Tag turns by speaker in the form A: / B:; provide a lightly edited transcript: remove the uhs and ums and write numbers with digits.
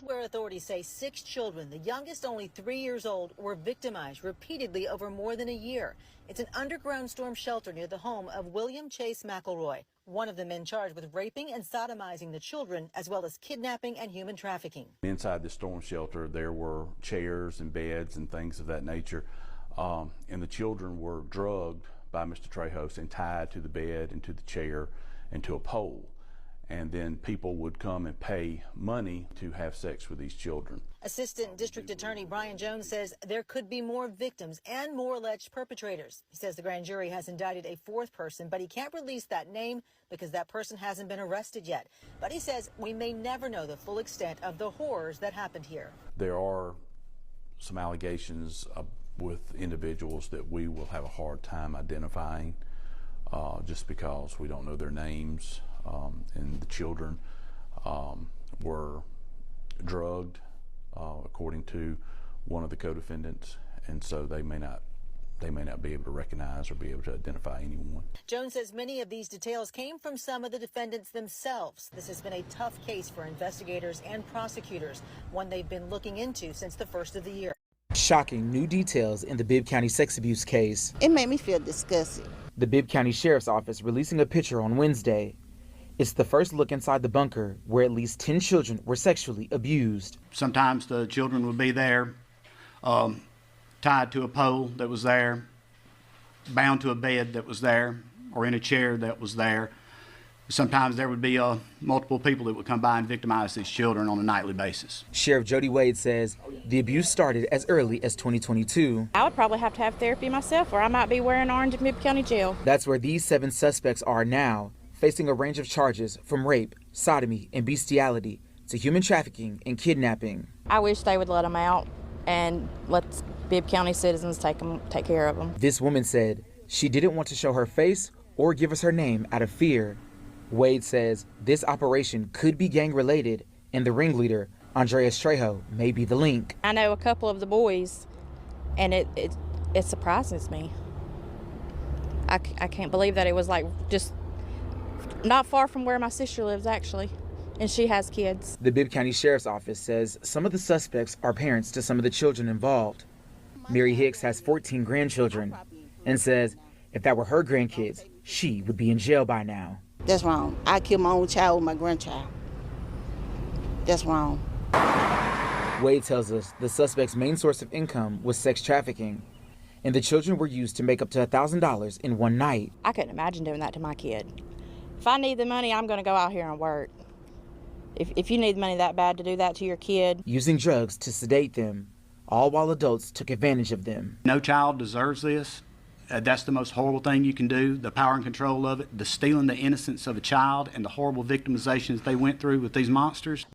A: is where authorities say 6 children, the youngest only 3 years old, were victimized repeatedly over more than a year. It's an underground storm shelter near the home of William Chase McElroy, one of the men charged with raping and sodomizing the children, as well as kidnapping and human trafficking.
B: Inside the storm shelter, there were chairs and beds and things of that nature, and the children were drugged by Mr. Trejos and tied to the bed and to the chair and to a pole. And then people would come and pay money to have sex with these children.
A: Assistant District Attorney Brian Jones says there could be more victims and more alleged perpetrators. He says the grand jury has indicted a 4th person, but he can't release that name because that person hasn't been arrested yet. But he says we may never know the full extent of the horrors that happened here.
B: There are some allegations with individuals that we will have a hard time identifying just because we don't know their names. And the children were drugged, according to one of the co-defendants, and so they may not be able to recognize or be able to identify anyone.
A: Jones says many of these details came from some of the defendants themselves. This has been a tough case for investigators and prosecutors, one they've been looking into since the first of the year.
C: Shocking new details in the Bibb County sex abuse case.
D: It made me feel disgusted.
C: The Bibb County Sheriff's Office releasing a picture on Wednesday. It's the first look inside the bunker where at least 10 children were sexually abused.
E: Sometimes the children would be there, tied to a pole that was there, bound to a bed that was there, or in a chair that was there. Sometimes there would be multiple people that would come by and victimize these children on a nightly basis.
C: Sheriff Jody Wade says the abuse started as early as 2022.
F: I would probably have to have therapy myself, or I might be wearing orange in Bibb County Jail.
C: That's where these 7 suspects are now, facing a range of charges from rape, sodomy, and bestiality to human trafficking and kidnapping.
F: I wish they would let them out and let Bibb County citizens take care of them.
C: This woman said she didn't want to show her face or give us her name out of fear. Wade says this operation could be gang-related, and the ringleader, Andreas Trejo, may be the link.
F: I know a couple of the boys, and it surprises me. I can't believe that it was like just not far from where my sister lives, actually, and she has kids.
C: The Bibb County Sheriff's Office says some of the suspects are parents to some of the children involved. Mary Hicks has 14 grandchildren and says if that were her grandkids, she would be in jail by now.
D: That's wrong. I killed my own child with my grandchild. That's wrong.
C: Wade tells us the suspect's main source of income was sex trafficking, and the children were used to make up to $1,000 in one night.
F: I couldn't imagine doing that to my kid. If I need the money, I'm going to go out here and work. If you need money that bad to do that to your kid.
C: Using drugs to sedate them, all while adults took advantage of them.
E: No child deserves this. That's the most horrible thing you can do, the power and control of it, the stealing the innocence of a child and the horrible victimizations they went through with these monsters.